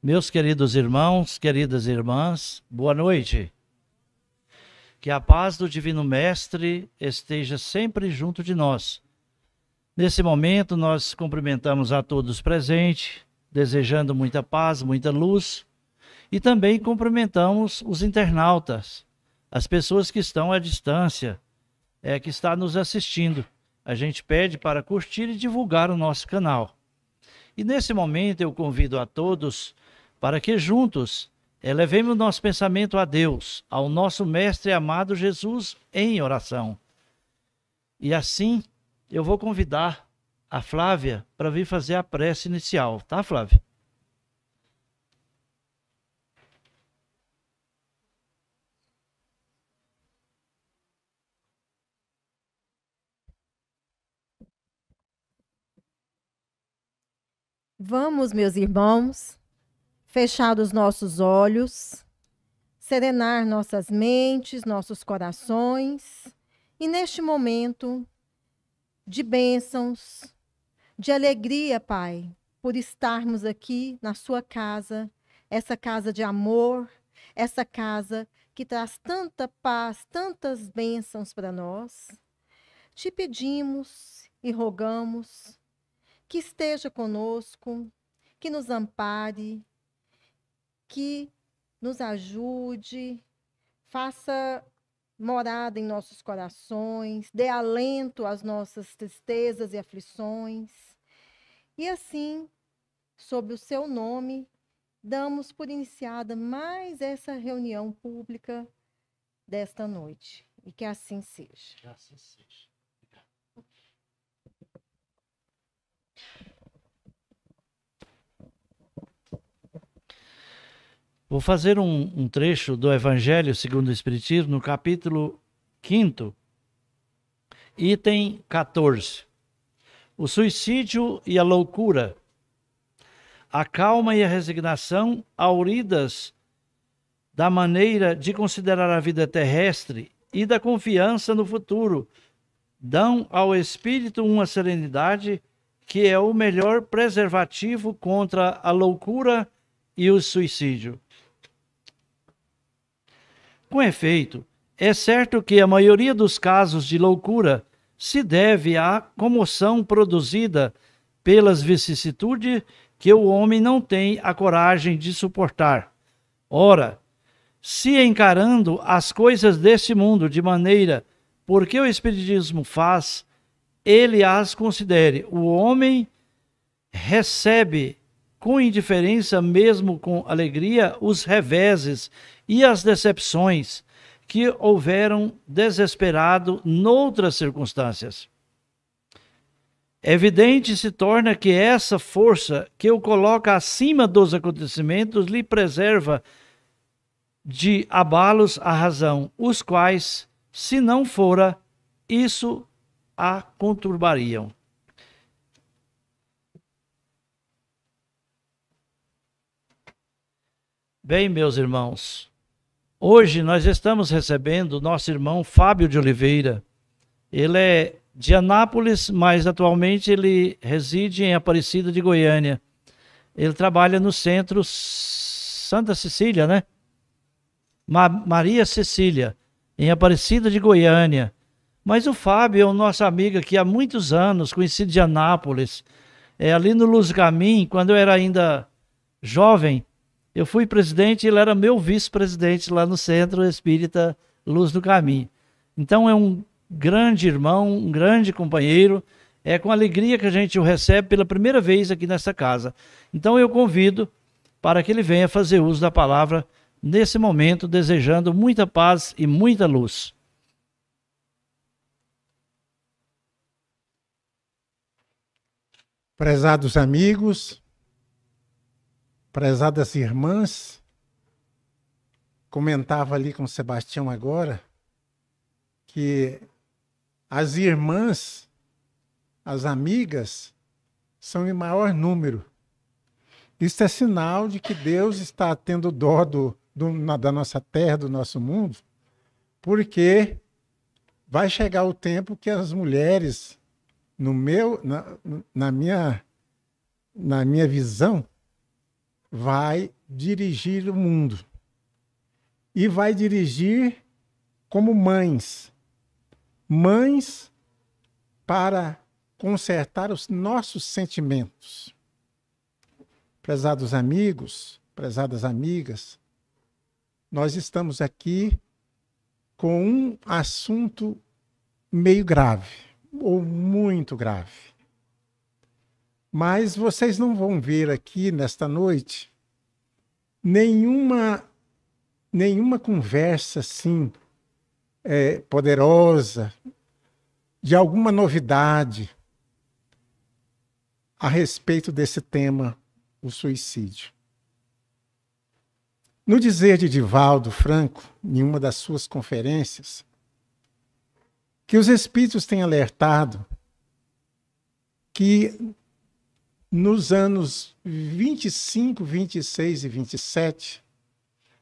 Meus queridos irmãos, queridas irmãs, boa noite. Que a paz do Divino Mestre esteja sempre junto de nós. Nesse momento, nós cumprimentamos a todos presentes, desejando muita paz, muita luz, e também cumprimentamos os internautas, as pessoas que estão à distância, que estão nos assistindo. A gente pede para curtir e divulgar o nosso canal. E nesse momento eu convido a todos para que juntos elevemos nosso pensamento a Deus, ao nosso Mestre amado Jesus em oração. E assim eu vou convidar a Flávia para vir fazer a prece inicial, tá, Flávia? Vamos, meus irmãos, fechar os nossos olhos, serenar nossas mentes, nossos corações, e neste momento de bênçãos, de alegria, Pai, por estarmos aqui na sua casa, essa casa de amor, essa casa que traz tanta paz, tantas bênçãos para nós, te pedimos e rogamos que esteja conosco, que nos ampare, que nos ajude, faça morada em nossos corações, dê alento às nossas tristezas e aflições. E assim, sob o seu nome, damos por iniciada mais essa reunião pública desta noite. E que assim seja. Que assim seja. Vou fazer um trecho do Evangelho segundo o Espiritismo, no capítulo 5º, item 14. O suicídio e a loucura. A calma e a resignação, auridas da maneira de considerar a vida terrestre e da confiança no futuro, dão ao espírito uma serenidade que é o melhor preservativo contra a loucura e o suicídio. Com efeito, é certo que a maioria dos casos de loucura se deve à comoção produzida pelas vicissitudes que o homem não tem a coragem de suportar. Ora, se encarando as coisas deste mundo de maneira porque o Espiritismo faz, ele as considere. O homem recebe com indiferença, mesmo com alegria, os reveses e as decepções que houveram desesperado noutras circunstâncias. Evidente se torna que essa força que o coloca acima dos acontecimentos lhe preserva de abalos à razão, os quais, se não fora, isso a conturbariam. Bem, meus irmãos, hoje nós estamos recebendo o nosso irmão Fábio de Oliveira. Ele é de Anápolis, mas atualmente ele reside em Aparecida de Goiânia. Ele trabalha no centro Santa Cecília, né? Maria Cecília, em Aparecida de Goiânia. Mas o Fábio é o nosso amigo aqui há muitos anos, conhecido de Anápolis. Ali no Luz do Caminho, quando eu era ainda jovem, eu fui presidente e ele era meu vice-presidente lá no Centro Espírita Luz do Caminho. Então é um grande irmão, um grande companheiro. É com alegria que a gente o recebe pela primeira vez aqui nessa casa. Então eu convido para que ele venha fazer uso da palavra nesse momento, desejando muita paz e muita luz. Prezados amigos, prezadas irmãs, comentava ali com o Sebastião agora que as irmãs, as amigas, são em maior número. Isso é sinal de que Deus está tendo dó da nossa terra, do nosso mundo, porque vai chegar o tempo que as mulheres, na minha visão, vai dirigir o mundo. E vai dirigir como mães. Mães para consertar os nossos sentimentos. Prezados amigos, prezadas amigas, nós estamos aqui com um assunto meio grave, ou muito grave. Mas vocês não vão ver aqui nesta noite nenhuma conversa assim poderosa, de alguma novidade a respeito desse tema, o suicídio. No dizer de Divaldo Franco, em uma das suas conferências, que os espíritos têm alertado que nos anos 25, 26 e 27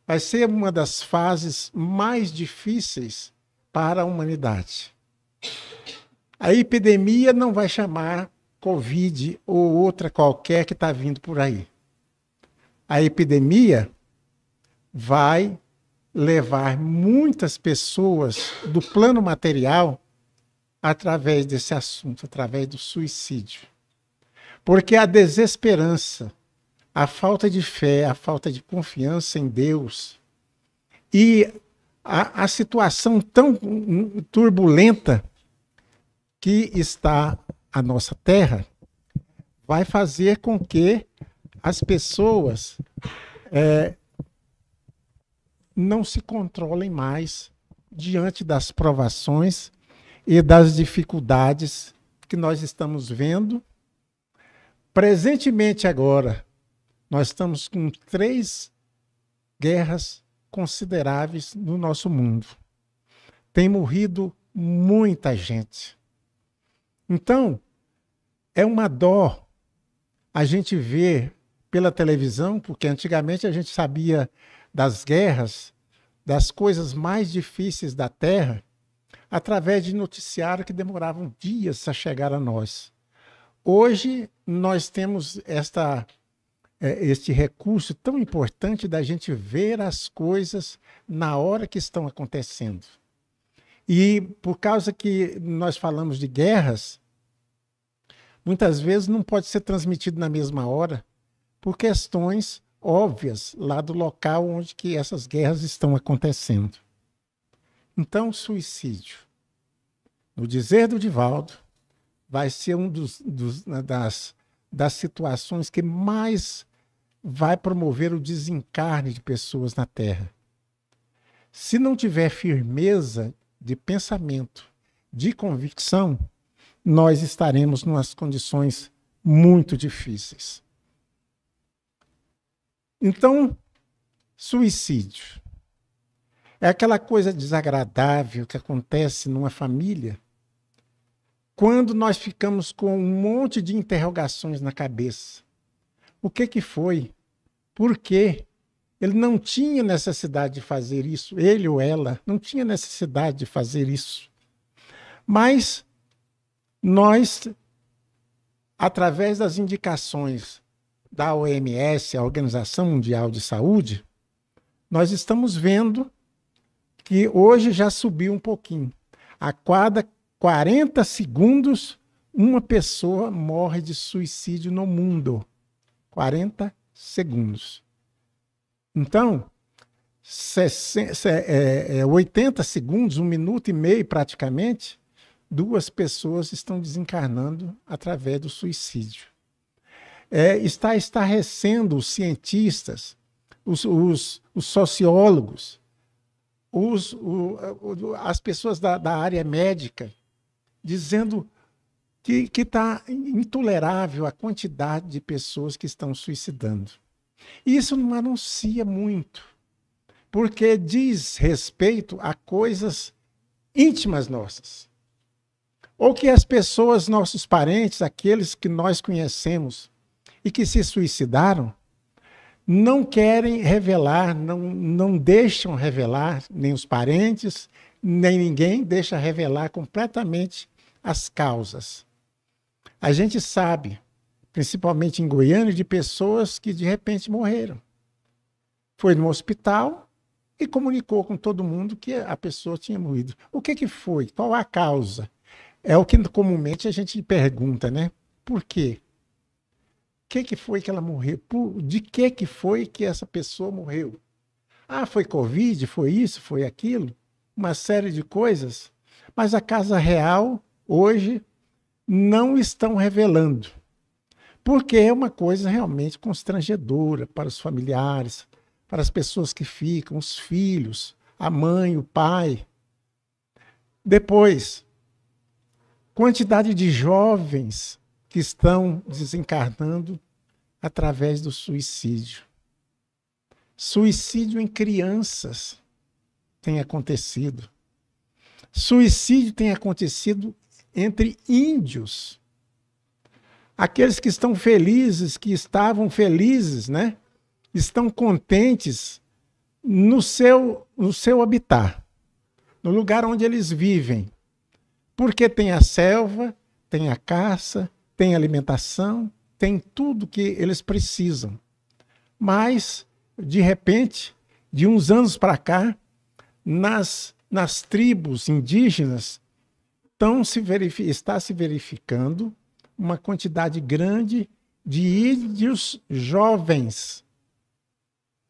vai ser uma das fases mais difíceis para a humanidade. A epidemia não vai chamar Covid ou outra qualquer que está vindo por aí. A epidemia vai levar muitas pessoas do plano material através desse assunto, através do suicídio. Porque a desesperança, a falta de fé, a falta de confiança em Deus e a situação tão turbulenta que está a nossa Terra vai fazer com que as pessoas não se controlem mais diante das provações e das dificuldades que nós estamos vendo. Presentemente agora, nós estamos com 3 guerras consideráveis no nosso mundo. Tem morrido muita gente. Então, é uma dó a gente ver pela televisão, porque antigamente a gente sabia das guerras, das coisas mais difíceis da Terra, através de noticiário que demoravam dias a chegar a nós. Hoje, nós temos este recurso tão importante da gente ver as coisas na hora que estão acontecendo. E por causa que nós falamos de guerras, muitas vezes não pode ser transmitido na mesma hora, por questões óbvias lá do local onde que essas guerras estão acontecendo. Então, suicídio, no dizer do Divaldo, vai ser das situações que mais vai promover o desencarne de pessoas na Terra. Se não tiver firmeza de pensamento, de convicção, nós estaremos em umas condições muito difíceis. Então, suicídio é aquela coisa desagradável que acontece numa família quando nós ficamos com um monte de interrogações na cabeça. O que foi? Por quê? Ele não tinha necessidade de fazer isso, ele ou ela não tinha necessidade de fazer isso. Mas nós, através das indicações da OMS, a Organização Mundial de Saúde, nós estamos vendo que hoje já subiu um pouquinho. A cada 40 segundos, uma pessoa morre de suicídio no mundo. 40 segundos. Então, 80 segundos, 1 minuto e meio praticamente, 2 pessoas estão desencarnando através do suicídio. Está estarrecendo os cientistas, os sociólogos, as pessoas da área médica, dizendo que está intolerável a quantidade de pessoas que estão suicidando. Isso não anuncia muito, porque diz respeito a coisas íntimas nossas. Ou que as pessoas, nossos parentes, aqueles que nós conhecemos e que se suicidaram, não querem revelar, não deixam revelar, nem os parentes, nem ninguém deixa revelar completamente as causas. A gente sabe, principalmente em Goiânia, de pessoas que de repente morreram. Foi no hospital e comunicou com todo mundo que a pessoa tinha morrido. O que que foi? Qual a causa? É o que comumente a gente pergunta, né? Por quê? O que que foi que ela morreu? De que foi que essa pessoa morreu? Ah, foi Covid, foi isso, foi aquilo, uma série de coisas. Mas a Casa Real, hoje, não estão revelando. Porque é uma coisa realmente constrangedora para os familiares, para as pessoas que ficam, os filhos, a mãe, o pai. Depois, quantidade de jovens que estão desencarnando através do suicídio. Suicídio em crianças tem acontecido. Suicídio tem acontecido entre índios. Aqueles que estão felizes, que estavam felizes, né? Estão contentes no seu habitat, no lugar onde eles vivem. Porque tem a selva, tem a caça, tem alimentação, tem tudo que eles precisam. Mas, de repente, de uns anos para cá, nas tribos indígenas, está se verificando uma quantidade grande de índios jovens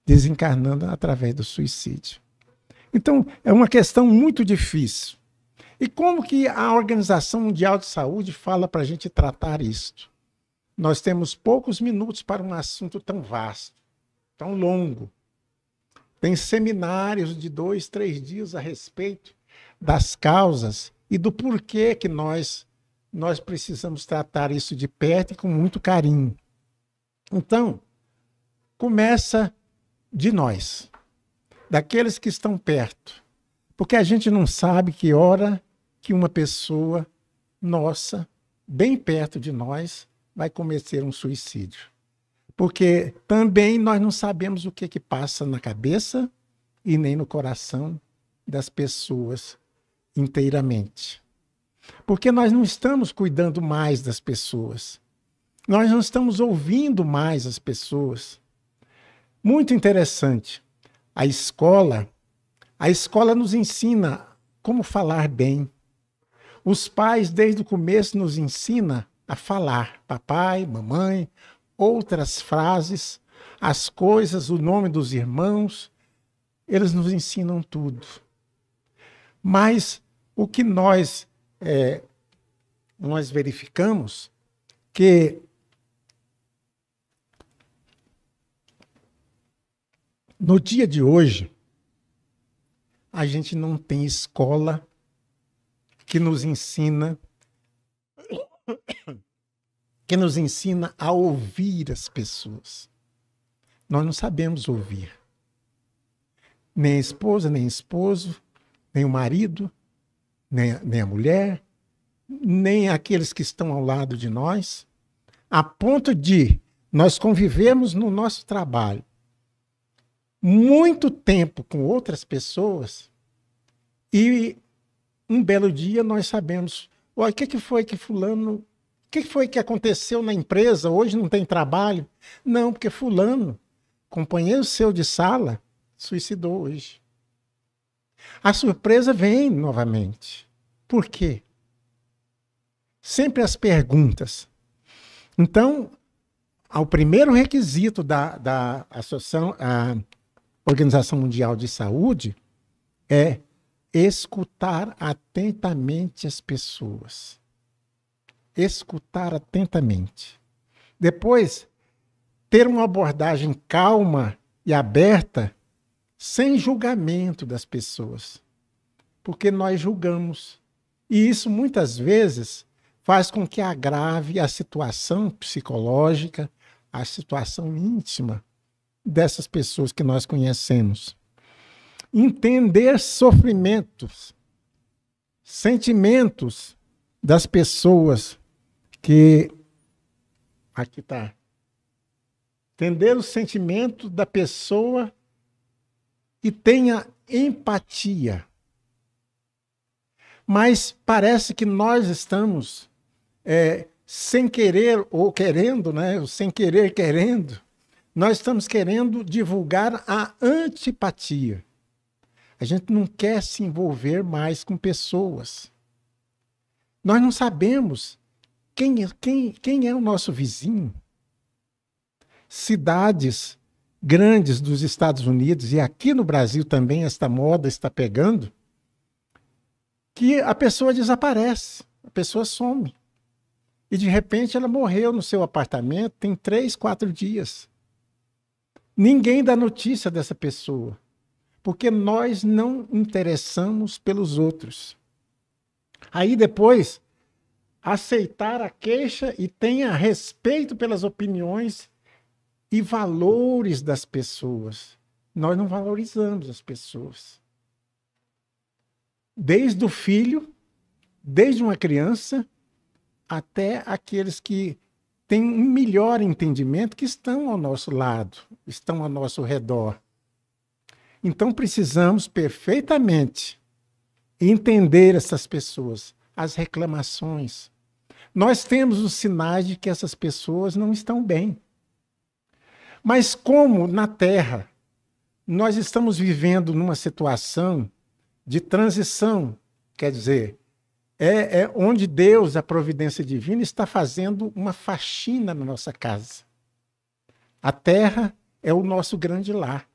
desencarnando através do suicídio. Então, é uma questão muito difícil. E como que a Organização Mundial de Saúde fala para a gente tratar isto? Nós temos poucos minutos para um assunto tão vasto, tão longo. Tem seminários de 2, 3 dias a respeito das causas e do porquê que nós precisamos tratar isso de perto e com muito carinho. Então, começa de nós, daqueles que estão perto. Porque a gente não sabe que hora que uma pessoa nossa, bem perto de nós, vai cometer um suicídio. Porque também nós não sabemos o que passa na cabeça e nem no coração das pessoas inteiramente. Porque nós não estamos cuidando mais das pessoas. Nós não estamos ouvindo mais as pessoas. Muito interessante. A escola nos ensina como falar bem. Os pais, desde o começo, nos ensinam a falar. Papai, mamãe, outras frases, as coisas, o nome dos irmãos. Eles nos ensinam tudo. Mas o que nós verificamos que no dia de hoje, a gente não tem escola que nos ensina a ouvir as pessoas. Nós não sabemos ouvir. Nem a esposa, nem o esposo, nem o marido, nem a mulher, nem aqueles que estão ao lado de nós, a ponto de nós convivemos no nosso trabalho muito tempo com outras pessoas e um belo dia nós sabemos, o que foi que fulano, o que foi que aconteceu na empresa, hoje não tem trabalho? Não, porque fulano, companheiro seu de sala, suicidou hoje. A surpresa vem novamente. Por quê? Sempre as perguntas. Então, o primeiro requisito da associação, a Organização Mundial de Saúde, é escutar atentamente as pessoas. Escutar atentamente. Depois, ter uma abordagem calma e aberta, sem julgamento das pessoas. Porque nós julgamos. E isso, muitas vezes, faz com que agrave a situação psicológica, a situação íntima dessas pessoas que nós conhecemos. Entender sofrimentos, sentimentos das pessoas que... Aqui está. Entender o sentimento da pessoa e tenha empatia. Mas parece que nós estamos sem querer ou querendo, né? Sem querer querendo, nós estamos querendo divulgar a antipatia. A gente não quer se envolver mais com pessoas. Nós não sabemos quem é o nosso vizinho. Cidades grandes dos Estados Unidos, e aqui no Brasil também esta moda está pegando, que a pessoa desaparece, a pessoa some. E de repente ela morreu no seu apartamento, tem 3, 4 dias. Ninguém dá notícia dessa pessoa, porque nós não interessamos pelos outros. Aí depois, aceitar a queixa e tenha respeito pelas opiniões e valores das pessoas. Nós não valorizamos as pessoas. Desde o filho, desde uma criança, até aqueles que têm um melhor entendimento, que estão ao nosso lado, estão ao nosso redor. Então precisamos perfeitamente entender essas pessoas, as reclamações. Nós temos os sinais de que essas pessoas não estão bem. Mas como na Terra nós estamos vivendo numa situação de transição, quer dizer, é onde Deus, a providência divina, está fazendo uma faxina na nossa casa. A Terra é o nosso grande lar.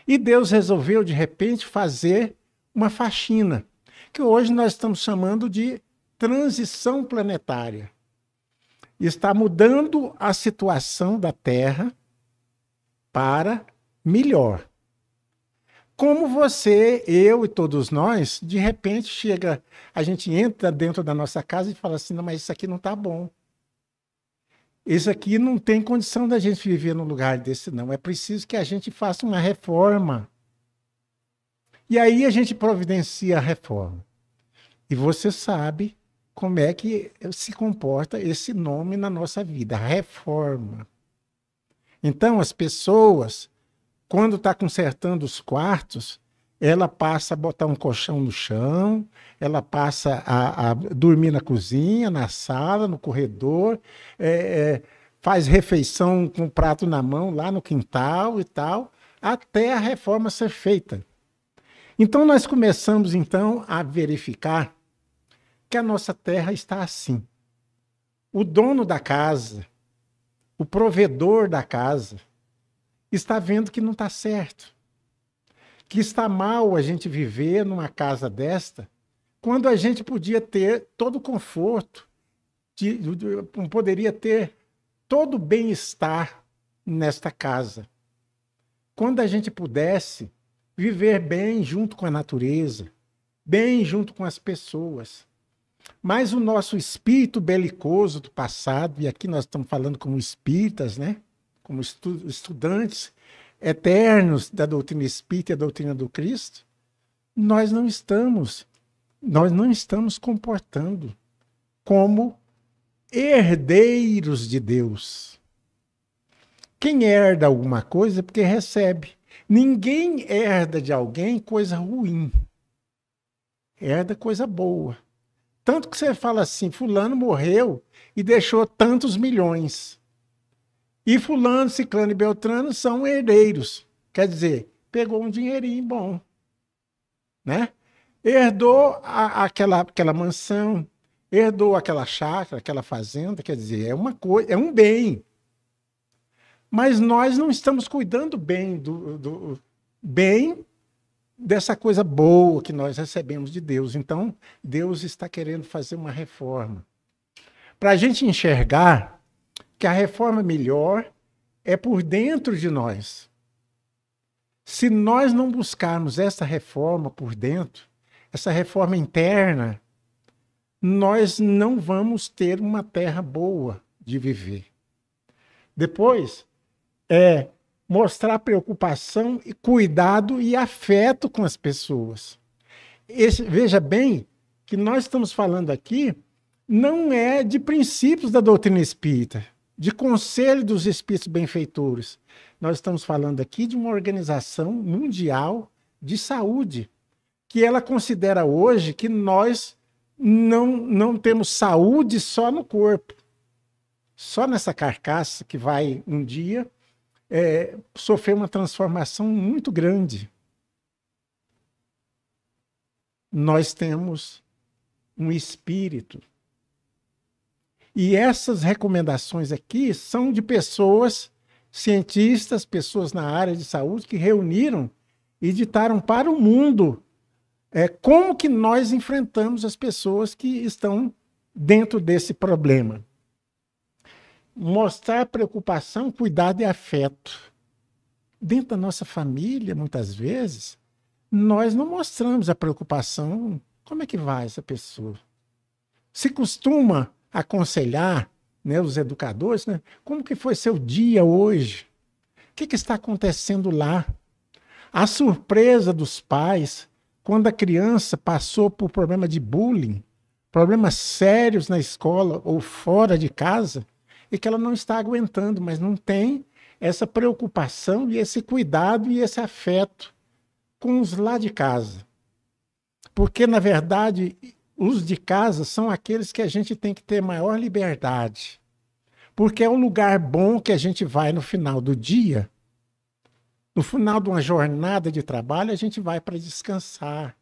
E Deus resolveu, de repente, fazer uma faxina, que hoje nós estamos chamando de transição planetária. Está mudando a situação da Terra para melhor. Como você, eu e todos nós, de repente chega, a gente entra dentro da nossa casa e fala assim, não, mas isso aqui não está bom. Isso aqui não tem condição da gente viver num lugar desse, não. É preciso que a gente faça uma reforma. E aí a gente providencia a reforma. E você sabe como é que se comporta esse nome na nossa vida, reforma. Então, as pessoas, quando está consertando os quartos, ela passa a botar um colchão no chão, ela passa a dormir na cozinha, na sala, no corredor, faz refeição com o prato na mão lá no quintal e tal, até a reforma ser feita. Então, nós começamos, então, a verificar que a nossa terra está assim. O dono da casa, o provedor da casa, está vendo que não está certo. Que está mal a gente viver numa casa desta, quando a gente podia ter todo o conforto, poderia ter todo o bem-estar nesta casa. Quando a gente pudesse viver bem junto com a natureza, bem junto com as pessoas. Mas o nosso espírito belicoso do passado, e aqui nós estamos falando como espíritas, né? Como estudantes eternos da doutrina espírita e da doutrina do Cristo, nós não estamos comportando como herdeiros de Deus. Quem herda alguma coisa é porque recebe. Ninguém herda de alguém coisa ruim. Herda coisa boa. Tanto que você fala assim, fulano morreu e deixou tantos milhões. E fulano, ciclano e beltrano são herdeiros. Quer dizer, pegou um dinheirinho bom. Né? Herdou aquela mansão, herdou aquela chácara, aquela fazenda, quer dizer, é uma coisa, é um bem. Mas nós não estamos cuidando bem do bem dessa coisa boa que nós recebemos de Deus. Então, Deus está querendo fazer uma reforma. Para a gente enxergar que a reforma melhor é por dentro de nós. Se nós não buscarmos essa reforma por dentro, essa reforma interna, nós não vamos ter uma terra boa de viver. Depois, mostrar preocupação, e cuidado e afeto com as pessoas. Veja bem que nós estamos falando aqui não é de princípios da doutrina espírita, de conselho dos espíritos benfeitores. Nós estamos falando aqui de uma organização mundial de saúde, que ela considera hoje que nós não temos saúde só no corpo, só nessa carcaça que vai um dia sofrer uma transformação muito grande. Nós temos um espírito. E essas recomendações aqui são de pessoas, cientistas, pessoas na área de saúde, que reuniram e ditaram para o mundo como que nós enfrentamos as pessoas que estão dentro desse problema. Mostrar preocupação, cuidado e afeto. Dentro da nossa família, muitas vezes, nós não mostramos a preocupação. Como é que vai essa pessoa? Se costuma aconselhar, né, os educadores, né, como que foi seu dia hoje? O que está acontecendo lá? A surpresa dos pais quando a criança passou por problema de bullying, problemas sérios na escola ou fora de casa, e que ela não está aguentando, mas não tem essa preocupação e esse cuidado e esse afeto com os lá de casa. Porque, na verdade, os de casa são aqueles que a gente tem que ter maior liberdade. Porque é um lugar bom que a gente vai no final do dia. No final de uma jornada de trabalho, a gente vai para descansar.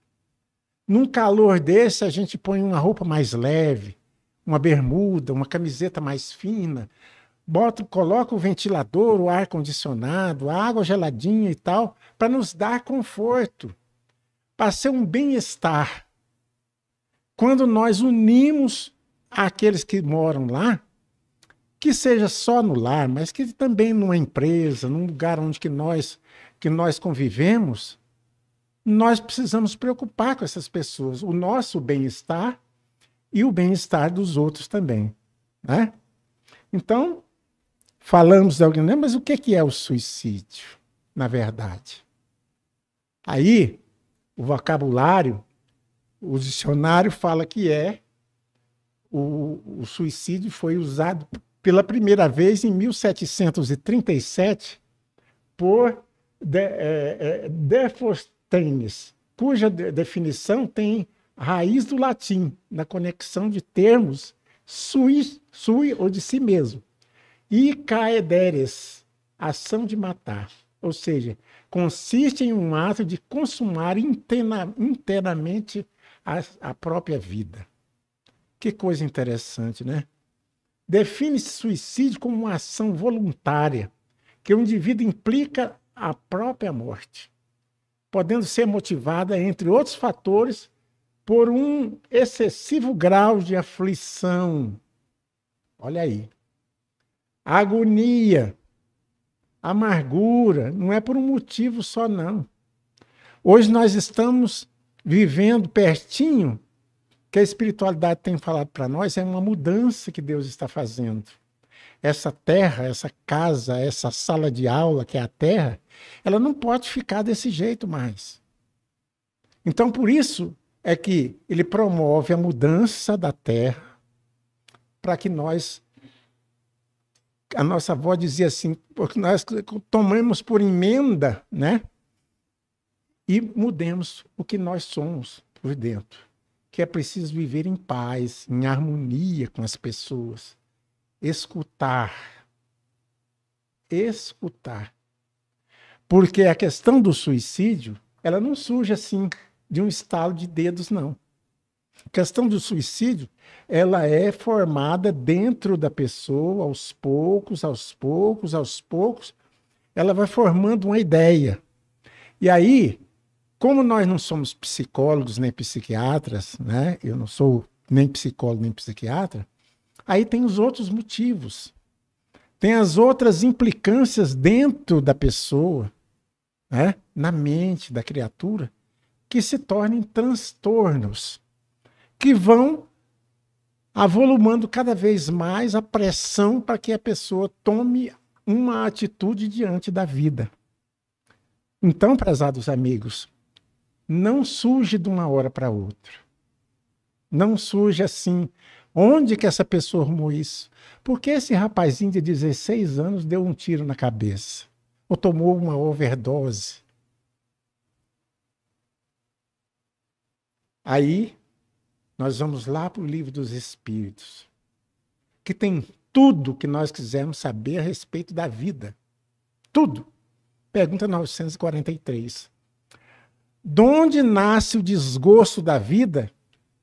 Num calor desse, a gente põe uma roupa mais leve, uma bermuda, uma camiseta mais fina, coloca o ventilador, o ar-condicionado, a água geladinha e tal, para nos dar conforto, para ser um bem-estar. Quando nós unimos aqueles que moram lá, que seja só no lar, mas que também numa empresa, num lugar onde que nós convivemos, nós precisamos preocupar com essas pessoas, o nosso bem-estar e o bem-estar dos outros também, né? Então, falamos de alguém, mas o que é o suicídio, na verdade? Aí, o vocabulário, o dicionário fala que o suicídio foi usado pela primeira vez em 1737 por Demóstenes, cuja definição tem raiz do latim, na conexão de termos sui ou de si mesmo, e caederes, ação de matar, ou seja, consiste em um ato de consumar inteiramente a própria vida. Que coisa interessante, né? Define-se suicídio como uma ação voluntária, que o indivíduo implica a própria morte, podendo ser motivada, entre outros fatores, por um excessivo grau de aflição. Olha aí. Agonia, amargura, não é por um motivo só, não. Hoje nós estamos vivendo pertinho, que a espiritualidade tem falado para nós, é uma mudança que Deus está fazendo. Essa terra, essa casa, essa sala de aula, que é a terra, ela não pode ficar desse jeito mais. Então, por isso é que ele promove a mudança da terra para que nós, a nossa avó dizia assim, porque nós tomamos por emenda, né? E mudemos o que nós somos por dentro. Que é preciso viver em paz, em harmonia com as pessoas. Escutar. Escutar. Porque a questão do suicídio, ela não surge assim, de um estalo de dedos, não. A questão do suicídio, ela é formada dentro da pessoa, aos poucos, ela vai formando uma ideia. E aí, como nós não somos psicólogos nem psiquiatras, né? Eu não sou nem psicólogo nem psiquiatra, aí tem os outros motivos. Tem as outras implicâncias dentro da pessoa, né? Na mente da criatura, que se tornem transtornos, que vão avolumando cada vez mais a pressão para que a pessoa tome uma atitude diante da vida. Então, prezados amigos, não surge de uma hora para outra. Não surge assim. Onde que essa pessoa arrumou isso? Porque esse rapazinho de 16 anos deu um tiro na cabeça. Ou tomou uma overdose. Aí, nós vamos lá para o Livro dos Espíritos, que tem tudo que nós quisermos saber a respeito da vida. Tudo. Pergunta 943. De onde nasce o desgosto da vida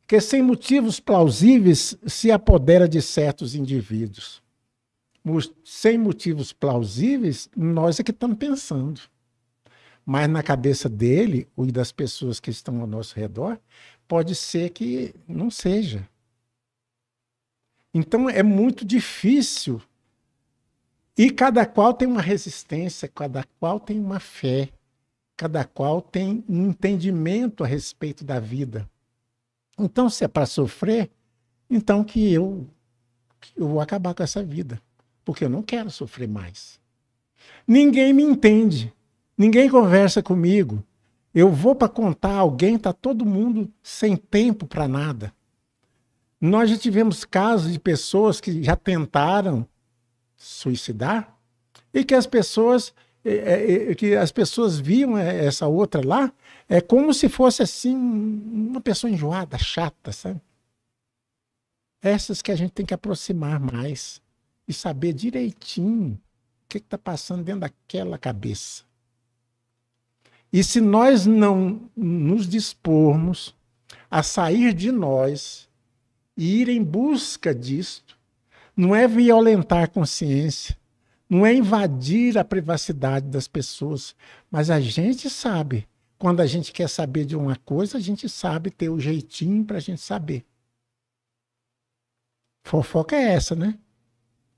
que sem motivos plausíveis se apodera de certos indivíduos? Sem motivos plausíveis, nós é que estamos pensando. Mas na cabeça dele, ou das pessoas que estão ao nosso redor, pode ser que não seja. Então é muito difícil. E cada qual tem uma resistência, cada qual tem uma fé, cada qual tem um entendimento a respeito da vida. Então, se é para sofrer, então que eu vou acabar com essa vida, porque eu não quero sofrer mais. Ninguém me entende, ninguém conversa comigo. Eu vou para contar a alguém, está todo mundo sem tempo para nada. Nós já tivemos casos de pessoas que já tentaram suicidar e que as pessoas viam essa outra lá como se fosse assim uma pessoa enjoada, chata, sabe? Essas que a gente tem que aproximar mais e saber direitinho o que está passando dentro daquela cabeça. E se nós não nos dispormos a sair de nós e ir em busca disto, não é violentar a consciência, não é invadir a privacidade das pessoas, mas a gente sabe, quando a gente quer saber de uma coisa, a gente sabe ter o jeitinho para a gente saber. Fofoca é essa, né?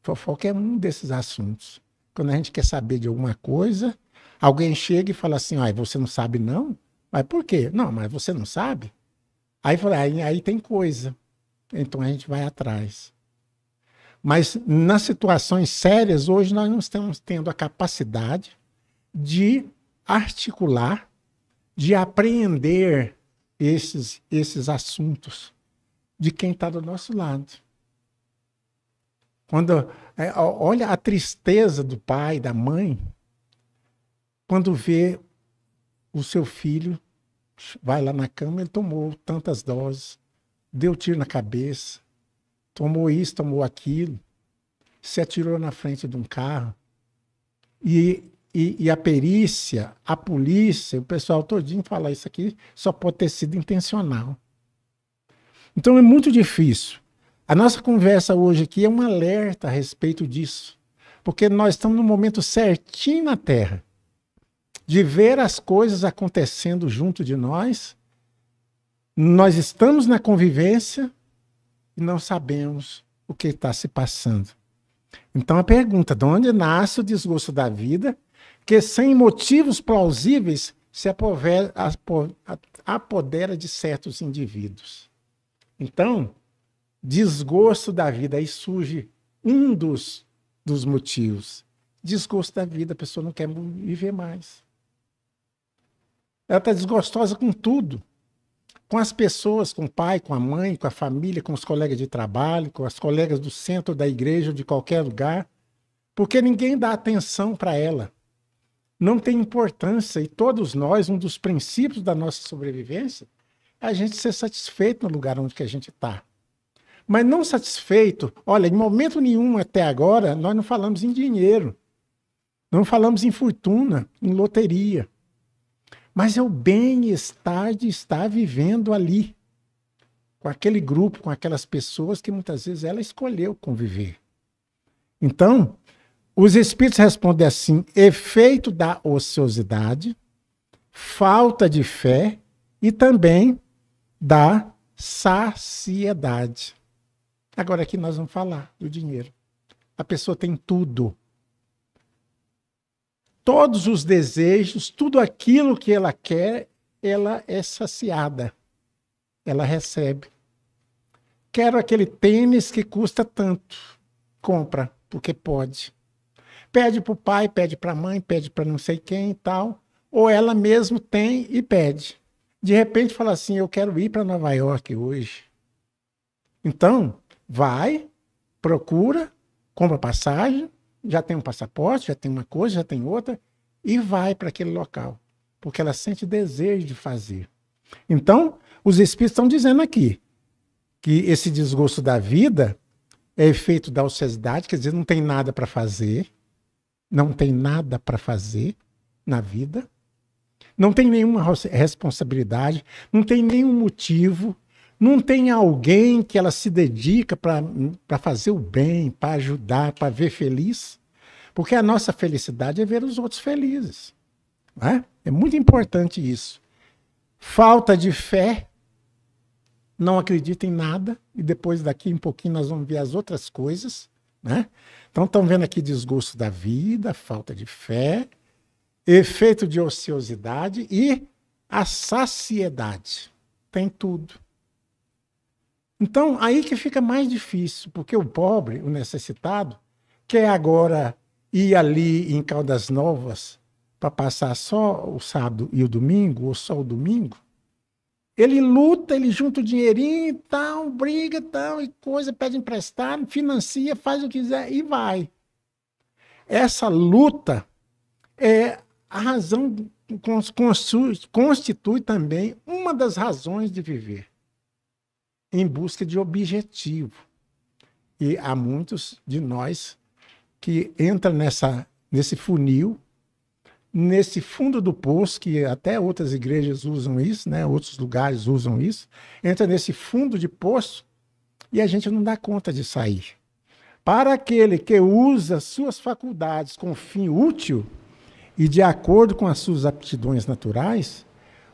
Fofoca é um desses assuntos. Quando a gente quer saber de alguma coisa, alguém chega e fala assim, você não sabe não? Mas por quê? Não, mas você não sabe? Aí tem coisa. Então a gente vai atrás. Mas nas situações sérias, hoje nós não estamos tendo a capacidade de articular, de apreender esses assuntos de quem está do nosso lado. Olha a tristeza do pai, da mãe, quando vê o seu filho, vai lá na cama, ele tomou tantas doses, deu tiro na cabeça, tomou isso, tomou aquilo, se atirou na frente de um carro. E a perícia, a polícia, o pessoal todinho fala isso aqui, só pode ter sido intencional. Então é muito difícil. A nossa conversa hoje aqui é um alerta a respeito disso, porque nós estamos no momento certinho na Terra de ver as coisas acontecendo junto de nós. Nós estamos na convivência e não sabemos o que está se passando. Então a pergunta, de onde nasce o desgosto da vida que sem motivos plausíveis se apodera de certos indivíduos? Então, desgosto da vida, aí surge um dos motivos. Desgosto da vida, a pessoa não quer viver mais. Ela está desgostosa com tudo. Com as pessoas, com o pai, com a mãe, com a família, com os colegas de trabalho, com as colegas do centro da igreja, de qualquer lugar, porque ninguém dá atenção para ela. Não tem importância. E todos nós, um dos princípios da nossa sobrevivência é a gente ser satisfeito no lugar onde que a gente está. Mas não satisfeito, olha, em momento nenhum até agora, nós não falamos em dinheiro, não falamos em fortuna, em loteria. Mas é o bem-estar de estar vivendo ali, com aquele grupo, com aquelas pessoas que muitas vezes ela escolheu conviver. Então, os espíritos respondem assim: efeito da ociosidade, falta de fé e também da saciedade. Agora aqui nós vamos falar do dinheiro. A pessoa tem tudo. Todos os desejos, tudo aquilo que ela quer, ela é saciada. Ela recebe. Quero aquele tênis que custa tanto. Compra, porque pode. Pede para o pai, pede para a mãe, pede para não sei quem e tal. Ou ela mesmo tem e pede. De repente fala assim, eu quero ir para Nova York hoje. Então, vai, procura, compra passagem, já tem um passaporte, já tem uma coisa, já tem outra, e vai para aquele local, porque ela sente desejo de fazer. Então, os espíritos estão dizendo aqui que esse desgosto da vida é efeito da ociosidade, quer dizer, não tem nada para fazer. Não tem nada para fazer na vida. Não tem nenhuma responsabilidade, não tem nenhum motivo, não tem alguém que ela se dedica para fazer o bem, para ajudar, para ver feliz. Porque a nossa felicidade é ver os outros felizes. Não é? É muito importante isso. Falta de fé, não acredita em nada, e depois daqui um pouquinho nós vamos ver as outras coisas. Né? Então estão vendo aqui desgosto da vida, falta de fé, efeito de ociosidade e a saciedade. Tem tudo. Então, aí que fica mais difícil, porque o pobre, o necessitado, quer agora ir ali em Caldas Novas para passar só o sábado e o domingo, ou só o domingo. Ele luta, ele junta o dinheirinho e tal, briga tal, e coisa, pede emprestado, financia, faz o que quiser e vai. Essa luta é a razão, constitui também uma das razões de viver, em busca de objetivo. E há muitos de nós que entram nesse funil, nesse fundo do poço, que até outras igrejas usam isso, né? Outros lugares usam isso, entra nesse fundo de poço e a gente não dá conta de sair. Para aquele que usa suas faculdades com fim útil e de acordo com as suas aptidões naturais,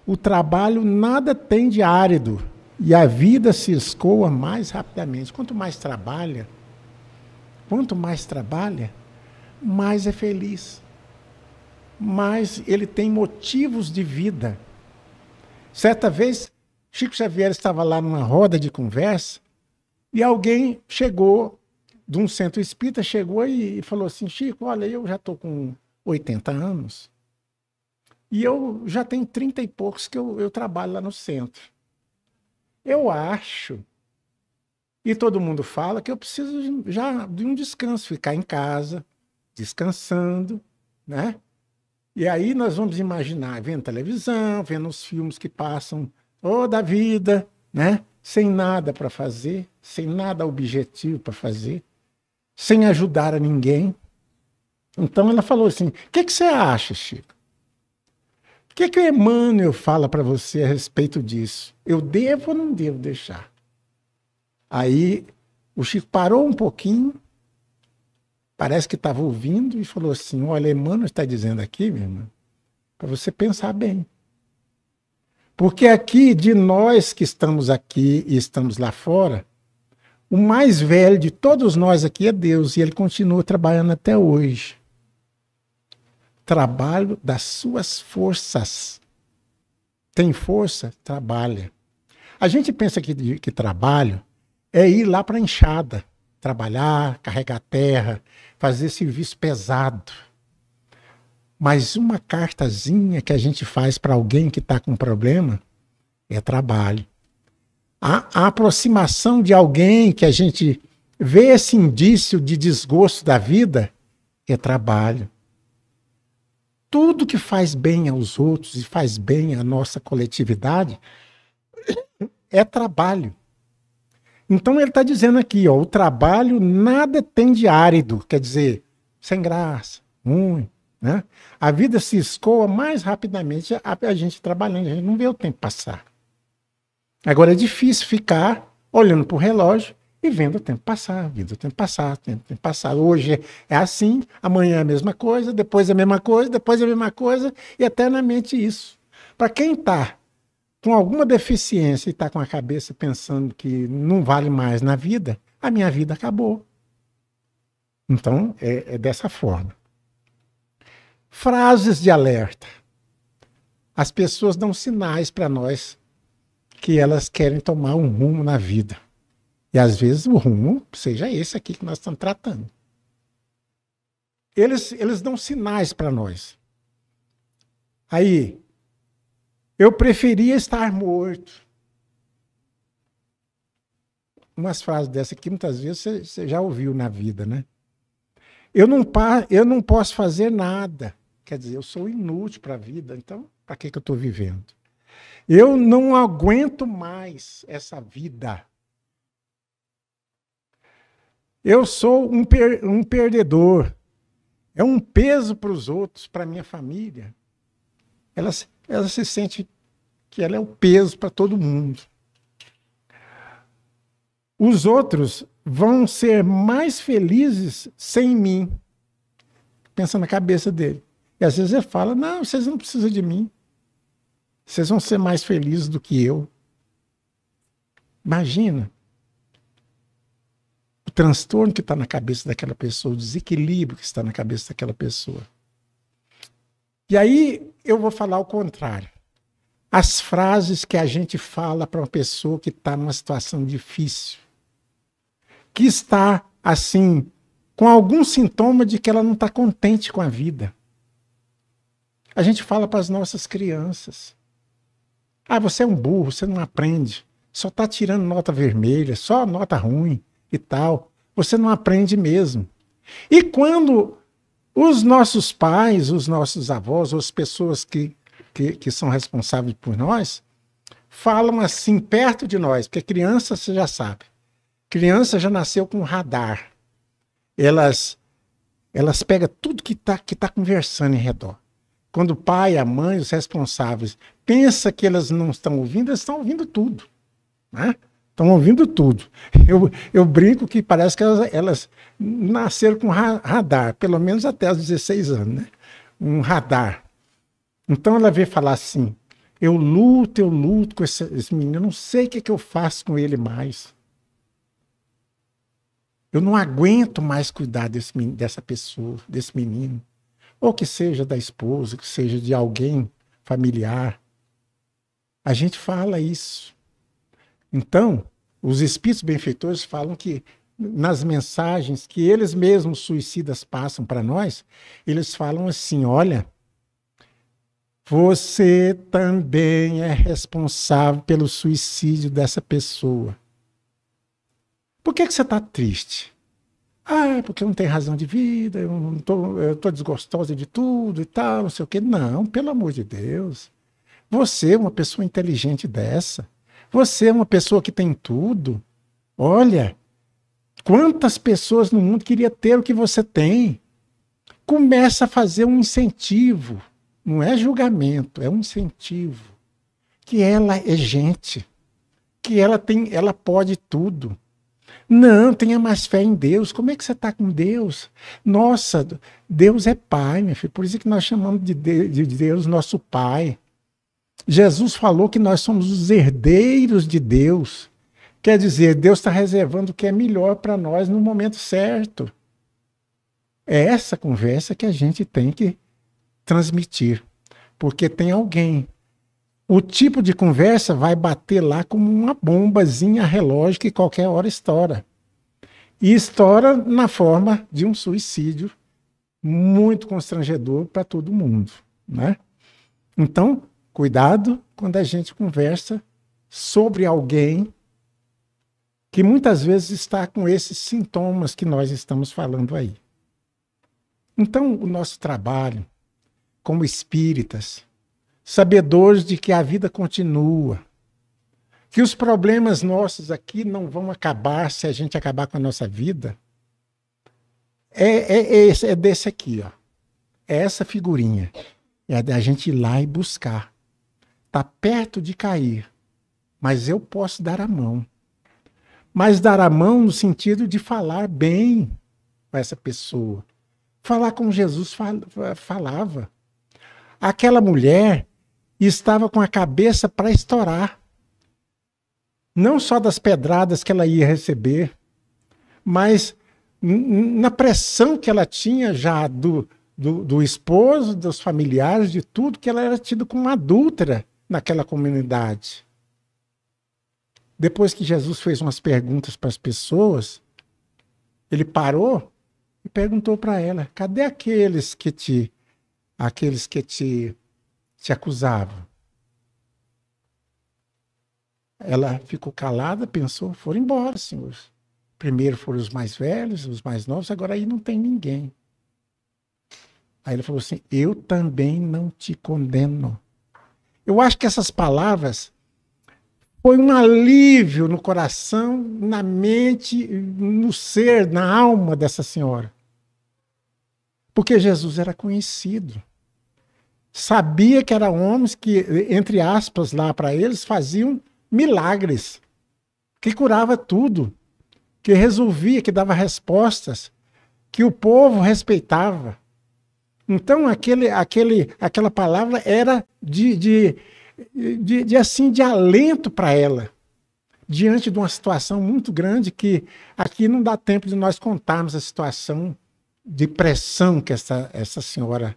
o trabalho nada tem de árido e a vida se escoa mais rapidamente. Quanto mais trabalha, mais é feliz. Mas ele tem motivos de vida. Certa vez, Chico Xavier estava lá numa roda de conversa e alguém chegou, de um centro espírita, chegou e falou assim: Chico, olha, eu já estou com 80 anos e eu já tenho 30 e poucos que eu trabalho lá no centro. Eu acho, e todo mundo fala, que eu preciso já de um descanso, ficar em casa, descansando, né? E aí nós vamos imaginar, vendo televisão, vendo os filmes que passam toda a vida, né? Sem nada para fazer, sem nada objetivo para fazer, sem ajudar a ninguém. Então ela falou assim: o que você acha, Chico? O que o Emmanuel fala para você a respeito disso? Eu devo ou não devo deixar? Aí o Chico parou um pouquinho, parece que estava ouvindo e falou assim: olha, Emmanuel está dizendo aqui, minha irmã, para você pensar bem. Porque aqui, de nós que estamos aqui e estamos lá fora, o mais velho de todos nós aqui é Deus, e ele continua trabalhando até hoje. Trabalho das suas forças. Tem força? Trabalha. A gente pensa que trabalho é ir lá para a enxada, trabalhar, carregar terra, fazer serviço pesado. Mas uma cartazinha que a gente faz para alguém que está com problema é trabalho. A aproximação de alguém que a gente vê esse indício de desgosto da vida é trabalho. Tudo que faz bem aos outros e faz bem à nossa coletividade é trabalho. Então ele está dizendo aqui, ó, o trabalho nada tem de árido, quer dizer, sem graça, ruim, né? A vida se escoa mais rapidamente a gente trabalhando, a gente não vê o tempo passar. Agora é difícil ficar olhando para o relógio e vendo o tempo passar, vendo o tempo passar, o tempo passar. Hoje é assim, amanhã é a mesma coisa, depois é a mesma coisa, depois é a mesma coisa, e eternamente isso. Para quem está com alguma deficiência e está com a cabeça pensando que não vale mais na vida, a minha vida acabou. Então, é dessa forma. Frases de alerta. As pessoas dão sinais para nós que elas querem tomar um rumo na vida. E às vezes o rumo seja esse aqui que nós estamos tratando. Eles dão sinais para nós. Aí, eu preferia estar morto. Umas frases dessas aqui, muitas vezes, você já ouviu na vida, né? Eu não posso fazer nada. Quer dizer, eu sou inútil para a vida, então, para que eu estou vivendo? Eu não aguento mais essa vida. Eu sou um perdedor. É um peso para os outros, para a minha família. Ela se sente que ela é o peso para todo mundo. Os outros vão ser mais felizes sem mim. Pensa na cabeça dele. E às vezes ele fala, não, vocês não precisam de mim. Vocês vão ser mais felizes do que eu. Imagina o transtorno que está na cabeça daquela pessoa, o desequilíbrio que está na cabeça daquela pessoa. E aí eu vou falar o contrário. As frases que a gente fala para uma pessoa que está numa situação difícil, que está, assim, com algum sintoma de que ela não está contente com a vida. A gente fala para as nossas crianças. Ah, você é um burro, você não aprende. Só está tirando nota vermelha, só nota ruim e tal. Você não aprende mesmo. E quando os nossos pais, os nossos avós, ou as pessoas que são responsáveis por nós, falam assim perto de nós, porque criança, você já sabe, criança já nasceu com radar. Elas pegam tudo que tá conversando em redor. Quando o pai, a mãe, os responsáveis pensam que elas não estão ouvindo, eles estão ouvindo tudo. Né? Estão ouvindo tudo. Eu brinco que parece que elas nasceram com radar, pelo menos até os 16 anos, né? Um radar. Então ela veio falar assim, eu luto com esse menino, eu não sei o que eu faço com ele mais. Eu não aguento mais cuidar dessa pessoa, desse menino. Ou que seja da esposa, que seja de alguém familiar. A gente fala isso. Então, os espíritos benfeitores falam que nas mensagens que eles mesmos suicidas passam para nós, eles falam assim, olha, você também é responsável pelo suicídio dessa pessoa. Por que você está triste? Ah, porque eu não tenho razão de vida, eu estou desgostosa de tudo e tal, não sei o quê. Não, pelo amor de Deus. Você é uma pessoa inteligente dessa. Você é uma pessoa que tem tudo. Olha, quantas pessoas no mundo queriam ter o que você tem? Começa a fazer um incentivo. Não é julgamento, é um incentivo. Que ela é gente. Que ela pode tudo. Não, tenha mais fé em Deus. Como é que você está com Deus? Nossa, Deus é Pai, minha filha. Por isso que nós chamamos de Deus nosso Pai. Jesus falou que nós somos os herdeiros de Deus. Quer dizer, Deus está reservando o que é melhor para nós no momento certo. É essa conversa que a gente tem que transmitir. Porque tem alguém. O tipo de conversa vai bater lá como uma bombazinha relógio que qualquer hora estoura. E estoura na forma de um suicídio muito constrangedor para todo mundo, né? Então, cuidado quando a gente conversa sobre alguém que muitas vezes está com esses sintomas que nós estamos falando aí. Então, o nosso trabalho como espíritas, sabedores de que a vida continua, que os problemas nossos aqui não vão acabar se a gente acabar com a nossa vida, é desse aqui, ó. É essa figurinha. É da gente ir lá e buscar. Está perto de cair, mas eu posso dar a mão. Mas dar a mão no sentido de falar bem com essa pessoa. Falar como Jesus falava. Aquela mulher estava com a cabeça para estourar. Não só das pedradas que ela ia receber, mas na pressão que ela tinha já do esposo, dos familiares, de tudo, que ela era tida como uma adúltera naquela comunidade. Depois que Jesus fez umas perguntas para as pessoas, ele parou e perguntou para ela, cadê aqueles que te acusavam? Ela ficou calada, pensou, foram embora, senhor. Primeiro foram os mais velhos, os mais novos, agora aí não tem ninguém. Aí ele falou assim, eu também não te condeno. Eu acho que essas palavras Foi um alívio no coração, na mente, no ser, na alma dessa senhora. Porque Jesus era conhecido. Sabia que eram homens que, entre aspas, lá para eles, faziam milagres. Que curava tudo. Que resolvia, que dava respostas. Que o povo respeitava. Então, aquela palavra era de alento para ela, diante de uma situação muito grande que aqui não dá tempo de nós contarmos a situação de pressão que essa senhora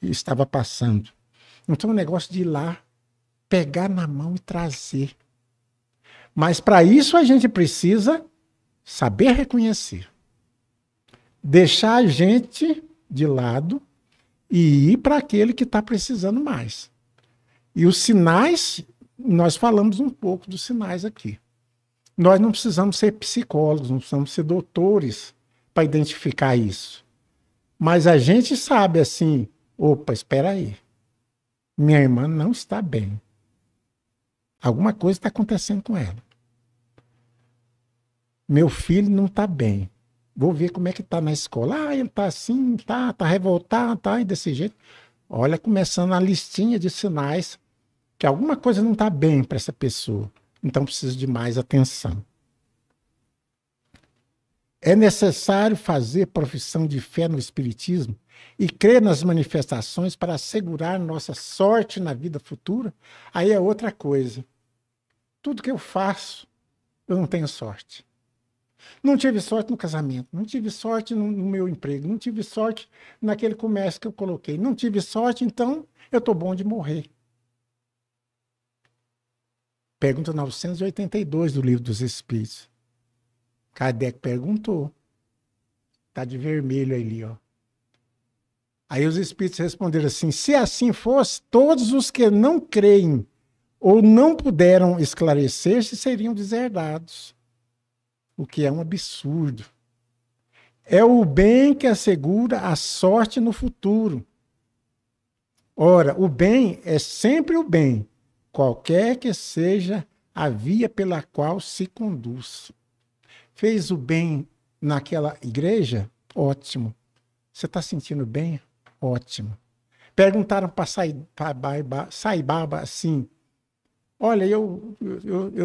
estava passando. Então, o negócio de ir lá, pegar na mão e trazer. Mas, para isso, a gente precisa saber reconhecer. Deixar a gente de lado e ir para aquele que está precisando mais. E os sinais, nós falamos um pouco dos sinais aqui. Nós não precisamos ser psicólogos, não precisamos ser doutores para identificar isso. Mas a gente sabe assim, opa, espera aí. Minha irmã não está bem. Alguma coisa está acontecendo com ela. Meu filho não está bem. Vou ver como é que está na escola. Ah, ele está assim, tá revoltado, tá desse jeito. Olha, começando a listinha de sinais que alguma coisa não está bem para essa pessoa. Então precisa de mais atenção. É necessário fazer profissão de fé no Espiritismo e crer nas manifestações para assegurar nossa sorte na vida futura? Aí é outra coisa. Tudo que eu faço, eu não tenho sorte. Não tive sorte no casamento, não tive sorte no meu emprego, não tive sorte naquele comércio que eu coloquei, não tive sorte, então eu estou bom de morrer. Pergunta 982 do Livro dos Espíritos. Kardec perguntou. Está de vermelho ali, ó. Aí os Espíritos responderam assim: se assim fosse, todos os que não creem ou não puderam esclarecer-se seriam deserdados. O que é um absurdo. É o bem que assegura a sorte no futuro. Ora, o bem é sempre o bem, qualquer que seja a via pela qual se conduz. Fez o bem naquela igreja? Ótimo. Você está sentindo bem? Ótimo. Perguntaram para Saibaba assim: olha, eu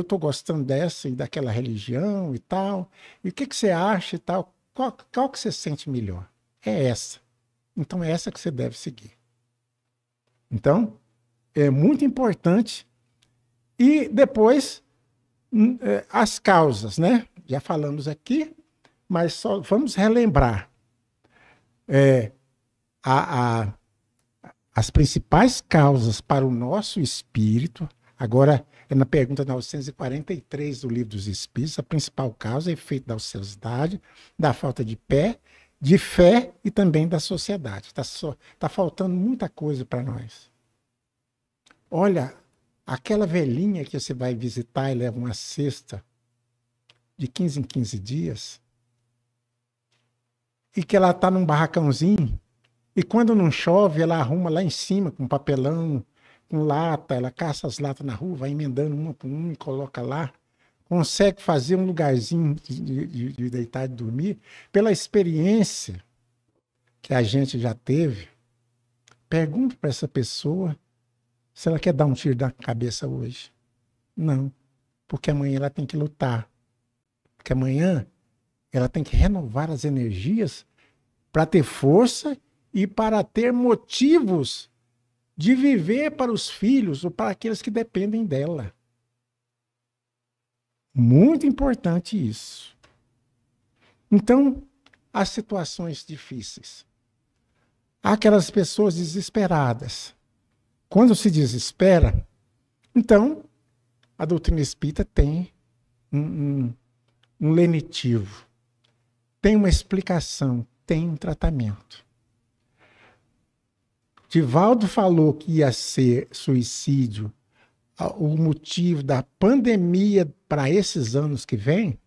estou gostando dessa e daquela religião e tal. E o que você acha e tal? Qual que você sente melhor? É essa. Então é essa que você deve seguir. Então, é muito importante. E depois, as causas, né? Já falamos aqui, mas só vamos relembrar. As principais causas para o nosso espírito. Agora, é na pergunta 943 do Livro dos Espíritos, a principal causa é efeito da ociosidade, da falta de fé e também da sociedade. Tá faltando muita coisa para nós. Olha, aquela velhinha que você vai visitar e leva uma cesta de 15 em 15 dias, e que ela está num barracãozinho, e quando não chove, ela arruma lá em cima com papelão, com lata, ela caça as latas na rua, vai emendando uma por uma e coloca lá. Consegue fazer um lugarzinho de deitar e dormir. Pela experiência que a gente já teve, pergunta para essa pessoa se ela quer dar um tiro na cabeça hoje. Não, porque amanhã ela tem que lutar. Porque amanhã ela tem que renovar as energias para ter força e para ter motivos de viver para os filhos ou para aqueles que dependem dela. Muito importante isso. Então, as situações difíceis. Há aquelas pessoas desesperadas. Quando se desespera, então, a doutrina espírita tem um lenitivo, tem uma explicação, tem um tratamento. Divaldo falou que ia ser suicídio o motivo da pandemia para esses anos que vêm,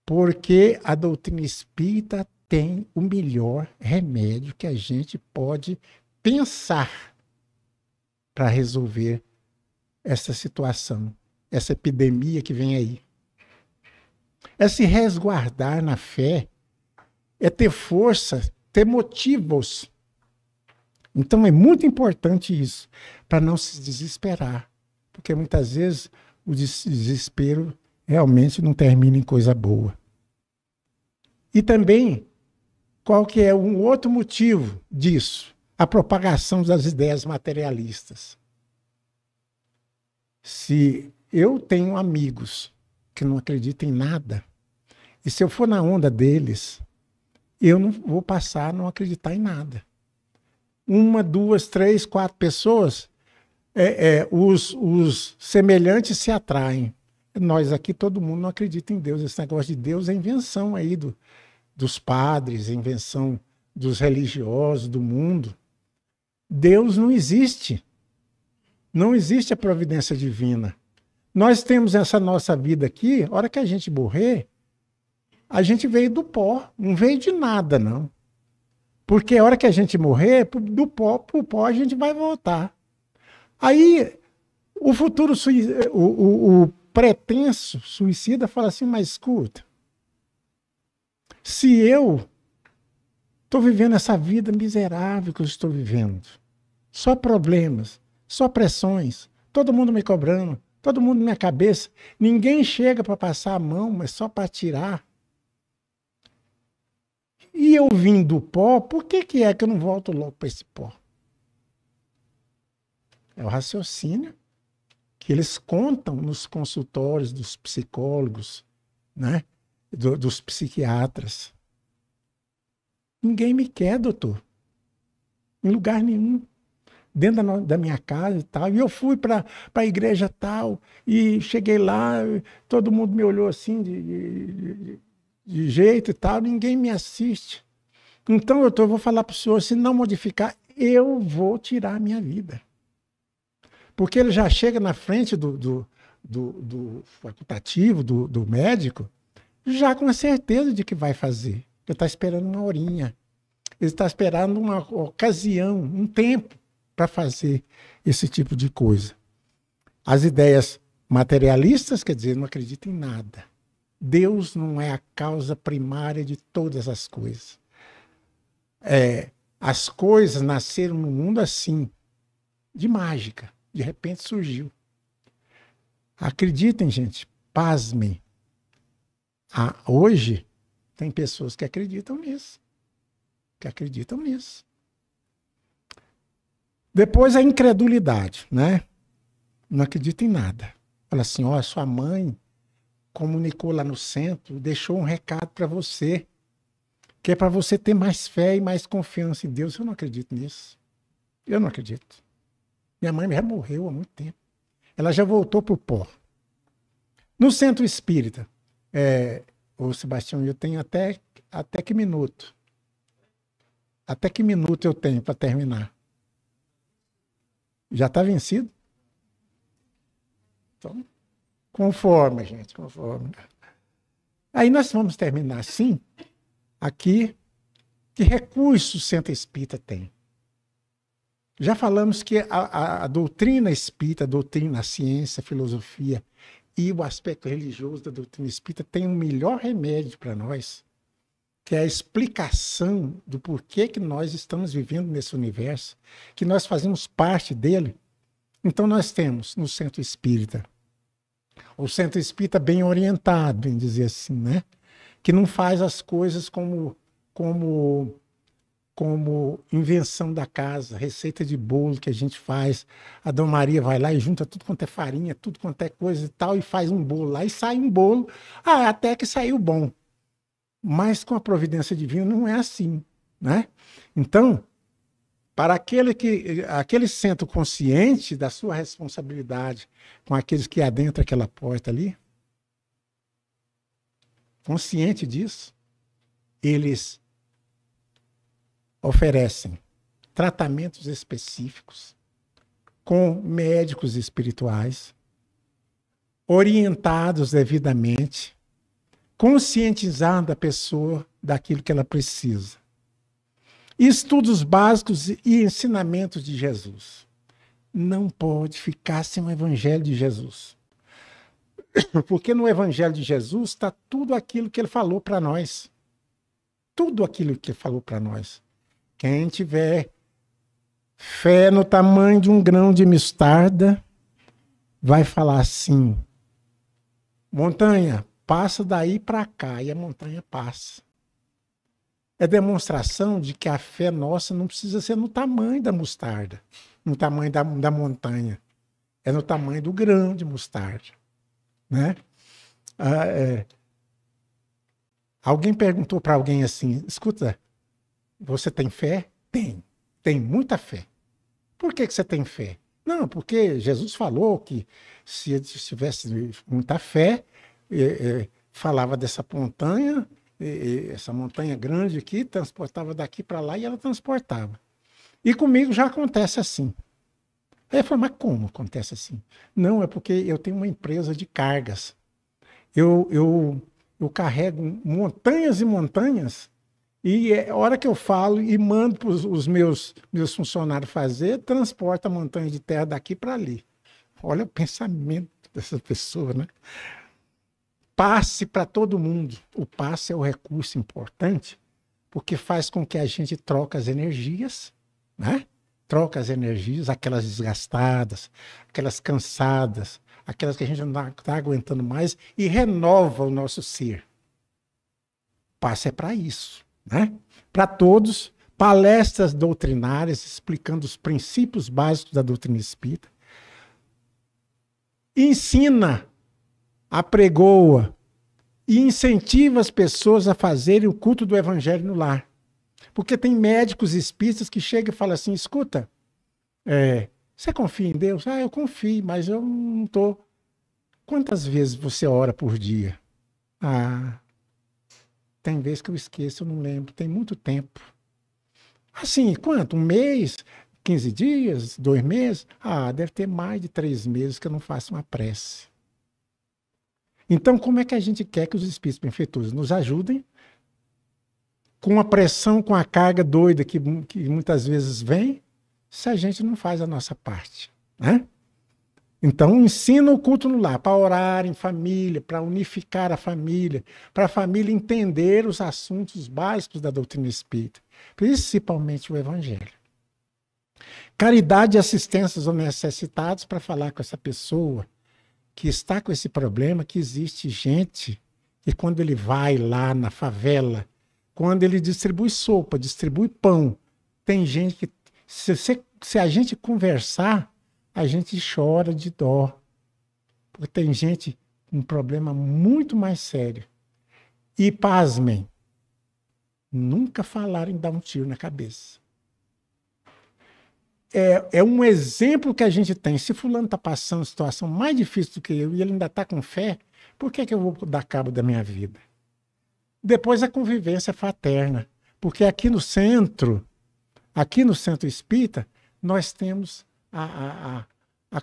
porque a doutrina espírita tem o melhor remédio que a gente pode pensar para resolver essa situação, essa epidemia que vem aí. É se resguardar na fé, é ter força, ter motivos. Então é muito importante isso, para não se desesperar. Porque muitas vezes o desespero realmente não termina em coisa boa. E também, qual que é um outro motivo disso? A propagação das ideias materialistas. Se eu tenho amigos que não acreditam em nada, e se eu for na onda deles, eu não vou passar a não acreditar em nada. 1, 2, 3, 4 pessoas, os semelhantes se atraem. Nós aqui, todo mundo não acredita em Deus. Esse negócio de Deus é invenção aí dos padres, invenção dos religiosos, do mundo. Deus não existe. Não existe a providência divina. Nós temos essa nossa vida aqui, a hora que a gente morrer, a gente veio do pó, não veio de nada, não. Porque a hora que a gente morrer, do pó para o pó a gente vai voltar. Aí o futuro o pretenso suicida fala assim, mas escuta, se eu estou vivendo essa vida miserável que eu estou vivendo, só problemas, só pressões, todo mundo me cobrando, todo mundo na minha cabeça, ninguém chega para passar a mão, mas só para tirar. E eu vim do pó, por que é que eu não volto logo para esse pó? É o raciocínio que eles contam nos consultórios dos psicólogos, né? Dos psiquiatras. Ninguém me quer, doutor. Em lugar nenhum. Dentro da minha casa e tal. E eu fui para a igreja tal, e cheguei lá, todo mundo me olhou assim, de jeito e tal, ninguém me assiste. Então, eu vou falar para o senhor, se não modificar, eu vou tirar a minha vida. Porque ele já chega na frente do facultativo, do médico, já com a certeza de que vai fazer. Ele está esperando uma horinha. Ele está esperando uma ocasião, um tempo para fazer esse tipo de coisa. As ideias materialistas, quer dizer, não acreditam em nada. Deus não é a causa primária de todas as coisas. As coisas nasceram no mundo assim, de mágica. De repente surgiu. Acreditem, gente, pasmem. Hoje tem pessoas que acreditam nisso. Depois a incredulidade, né? Não acredita em nada. Fala assim, sua mãe comunicou lá no centro, deixou um recado para você, que é para você ter mais fé e mais confiança em Deus. Eu não acredito nisso. Eu não acredito. Minha mãe já morreu há muito tempo. Ela já voltou para o pó. No centro espírita, ô Sebastião, eu tenho até que minuto? Até que minuto eu tenho para terminar? Já está vencido? Então, conforme, gente, conforme. Aí nós vamos terminar assim, aqui, que recursos o centro espírita tem. Já falamos que a doutrina espírita, a doutrina, a ciência, a filosofia e o aspecto religioso da doutrina espírita tem um melhor remédio para nós, que é a explicação do porquê que nós estamos vivendo nesse universo, que nós fazemos parte dele. Então nós temos no centro espírita, o centro espírita bem orientado, em dizer assim, né? Que não faz as coisas como invenção da casa, receita de bolo que a gente faz. A Dona Maria vai lá e junta tudo quanto é farinha, tudo quanto é coisa e tal, e faz um bolo lá, e sai um bolo, até que saiu bom. Mas com a providência divina não é assim, né? Então, para aquele centro consciente da sua responsabilidade com aqueles que adentram aquela porta ali, consciente disso, eles oferecem tratamentos específicos com médicos espirituais, orientados devidamente, conscientizando a pessoa daquilo que ela precisa. Estudos básicos e ensinamentos de Jesus. não pode ficar sem o Evangelho de Jesus. Porque no Evangelho de Jesus está tudo aquilo que ele falou para nós. Tudo aquilo que ele falou para nós. Quem tiver fé no tamanho de um grão de mostarda, vai falar assim: montanha, passa daí para cá, e a montanha passa. É demonstração de que a fé nossa não precisa ser no tamanho da mostarda, no tamanho da montanha. É no tamanho do grão de mostarda. Né? Alguém perguntou para alguém assim: escuta, você tem fé? Tem muita fé. Por que você tem fé? Não, porque Jesus falou que se ele tivesse muita fé, falava dessa montanha, essa montanha grande aqui, transportava daqui para lá e ela transportava. E comigo já acontece assim. Aí eu falei: mas como acontece assim? Não, é porque eu tenho uma empresa de cargas. Eu carrego montanhas e montanhas, e a hora que eu falo e mando para os meus funcionários fazer, transporta a montanha de terra daqui para ali. Olha o pensamento dessa pessoa, né? Passe para todo mundo. O passe é o recurso importante, porque faz com que a gente troque as energias, né? Troca as energias, aquelas desgastadas, aquelas cansadas, aquelas que a gente não está aguentando mais, e renova o nosso ser. Passe é para isso, né? Para todos, palestras doutrinárias explicando os princípios básicos da doutrina espírita. Ensina, apregoa e incentiva as pessoas a fazerem o culto do evangelho no lar. Porque tem médicos espíritas que chegam e falam assim: escuta, você confia em Deus? Eu confio, mas eu não estou. Quantas vezes você ora por dia? Tem vezes que eu esqueço, eu não lembro. Tem muito tempo. Assim, quanto? 1 mês? 15 dias? 2 meses? Deve ter mais de 3 meses que eu não faço uma prece. Então, como é que a gente quer que os espíritos benfeitores nos ajudem? Com a pressão, com a carga doida que muitas vezes vem, se a gente não faz a nossa parte, né? Então, ensina o culto no lar, para orar em família, para unificar a família, para a família entender os assuntos básicos da doutrina espírita, principalmente o evangelho. Caridade e assistência aos necessitados, para falar com essa pessoa que está com esse problema, que existe gente que quando ele vai lá na favela, quando ele distribui sopa, distribui pão, tem gente que, se a gente conversar, a gente chora de dó. Porque tem gente com um problema muito mais sério. E, pasmem, nunca falaram em dar um tiro na cabeça. É um exemplo que a gente tem. Se fulano está passando uma situação mais difícil do que eu e ele ainda está com fé, por que eu vou dar cabo da minha vida? Depois a convivência fraterna. Porque aqui no centro espírita, nós temos a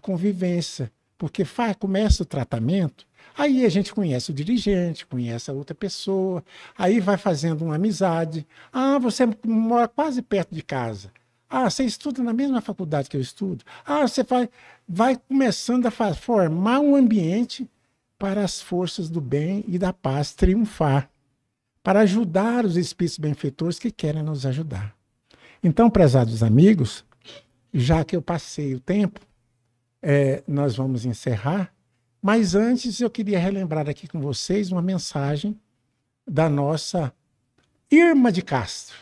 convivência. Porque começa o tratamento, aí a gente conhece o dirigente, conhece a outra pessoa, aí vai fazendo uma amizade. Você mora quase perto de casa. Você estuda na mesma faculdade que eu estudo. Você vai começando a formar um ambiente para as forças do bem e da paz triunfar, para ajudar os espíritos benfeitores que querem nos ajudar. Então, prezados amigos, já que eu passei o tempo, nós vamos encerrar, mas antes eu queria relembrar aqui com vocês uma mensagem da nossa Irma de Castro,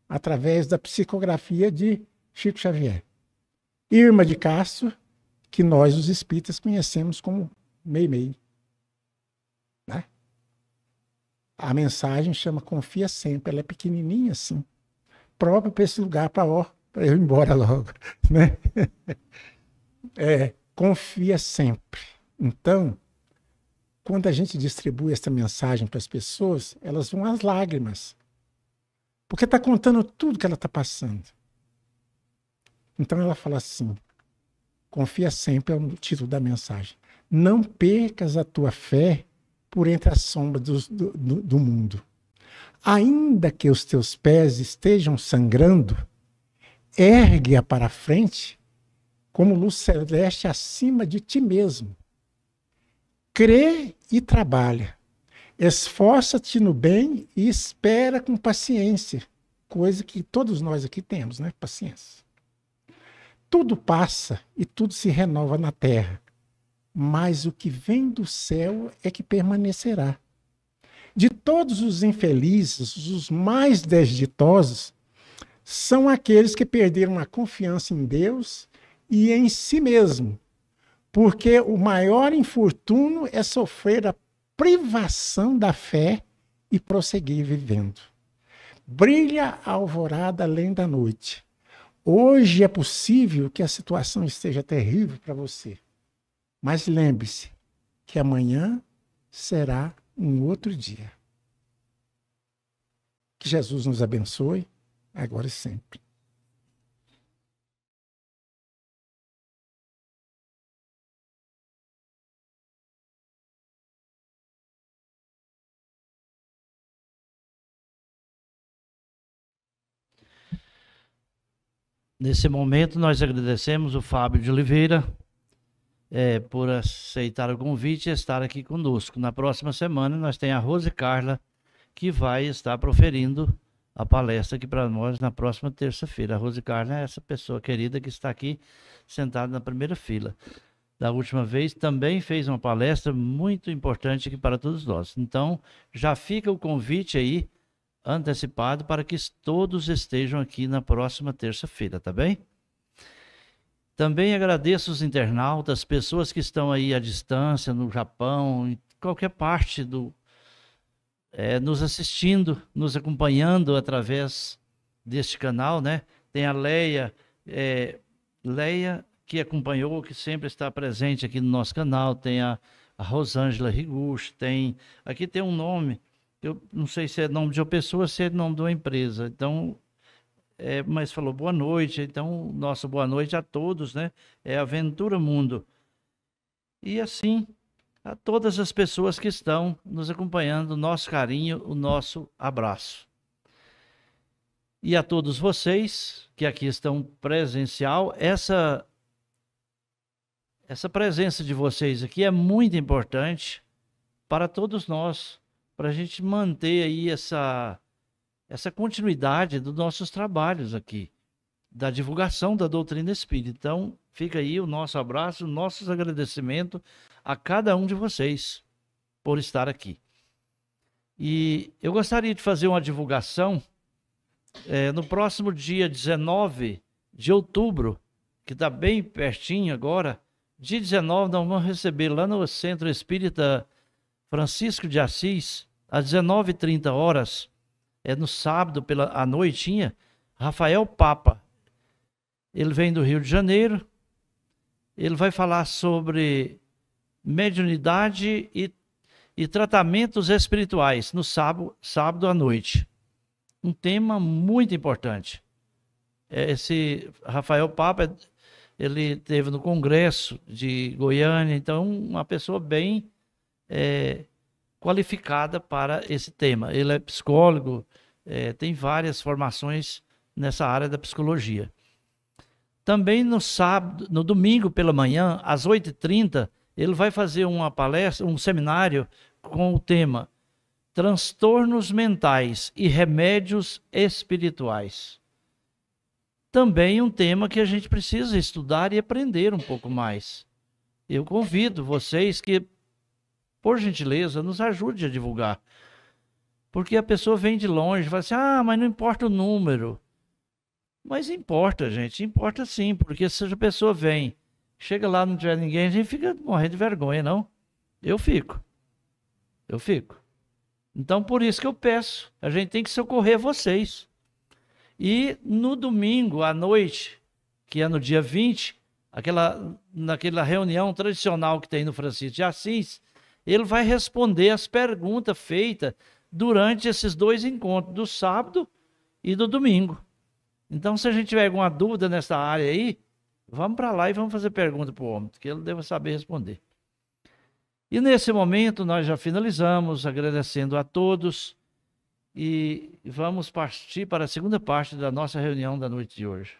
através da psicografia de Chico Xavier. Irma de Castro, que nós, os espíritas, conhecemos como Meimei. Né? A mensagem chama Confia Sempre, ela é pequenininha assim, própria para esse lugar, para eu ir embora logo. Né? Confia sempre. Então, quando a gente distribui essa mensagem para as pessoas, elas vão às lágrimas. Porque está contando tudo que ela está passando. Então ela fala assim: confia sempre, é o título da mensagem. Não percas a tua fé por entre as sombras do mundo. Ainda que os teus pés estejam sangrando, ergue-a para a frente como luz celeste acima de ti mesmo. Crê e trabalha. Esforça-te no bem e espera com paciência. Coisa que todos nós aqui temos, né? Paciência. Tudo passa e tudo se renova na terra, mas o que vem do céu é que permanecerá. De todos os infelizes, os mais desditosos, são aqueles que perderam a confiança em Deus e em si mesmo, porque o maior infortúnio é sofrer a privação da fé e prosseguir vivendo. Brilha a alvorada além da noite. Hoje é possível que a situação esteja terrível para você, mas lembre-se que amanhã será um outro dia. Que Jesus nos abençoe, agora e sempre. Nesse momento, nós agradecemos o Fábio de Oliveira por aceitar o convite e estar aqui conosco. Na próxima semana, nós temos a Rose Carla, que vai estar proferindo a palestra aqui para nós na próxima terça-feira. A Rose Carla é essa pessoa querida que está aqui sentada na primeira fila. Da última vez, também fez uma palestra muito importante aqui para todos nós. Então, já fica o convite aí, antecipado, para que todos estejam aqui na próxima terça-feira, tá bem? Também agradeço os internautas, pessoas que estão aí à distância, no Japão, em qualquer parte nos assistindo, nos acompanhando através deste canal, né? Tem a Leia, que acompanhou, que sempre está presente aqui no nosso canal, tem a Rosângela Riguchi, aqui tem um nome, eu não sei se é nome de uma pessoa, se é nome de uma empresa, então, mas falou boa noite, então, nossa boa noite a todos, né? É Aventura Mundo. E assim, a todas as pessoas que estão nos acompanhando, o nosso carinho, o nosso abraço. E a todos vocês que aqui estão presencial, essa presença de vocês aqui é muito importante para todos nós, para a gente manter aí essa continuidade dos nossos trabalhos aqui, da divulgação da doutrina espírita. Então, fica aí o nosso abraço, o nosso agradecimento a cada um de vocês por estar aqui. E eu gostaria de fazer uma divulgação no próximo dia 19 de outubro, que está bem pertinho agora. Dia 19 nós vamos receber lá no Centro Espírita Francisco de Assis, às 19h30, no sábado à noitinha, Rafael Papa. Ele vem do Rio de Janeiro, ele vai falar sobre mediunidade e tratamentos espirituais no sábado à noite. Um tema muito importante. Esse Rafael Papa, ele esteve no Congresso de Goiânia, então uma pessoa bem qualificada para esse tema. Ele é psicólogo, tem várias formações nessa área da psicologia. Também no domingo pela manhã, às 8h30, ele vai fazer uma palestra, um seminário com o tema Transtornos Mentais e Remédios Espirituais. Também um tema que a gente precisa estudar e aprender um pouco mais. Eu convido vocês que, por gentileza, nos ajude a divulgar. Porque a pessoa vem de longe e fala assim, mas não importa o número. Mas importa, gente, importa sim, porque se a pessoa vem, chega lá, não tiver ninguém, a gente fica morrendo de vergonha, não? Eu fico. Então, por isso que eu peço, a gente tem que socorrer vocês. E no domingo à noite, que é no dia 20, naquela reunião tradicional que tem no Francisco de Assis, ele vai responder as perguntas feitas durante esses 2 encontros, do sábado e do domingo. Então, se a gente tiver alguma dúvida nessa área aí, vamos para lá e vamos fazer pergunta para o homem, que ele deve saber responder. E nesse momento nós já finalizamos, agradecendo a todos, e vamos partir para a segunda parte da nossa reunião da noite de hoje.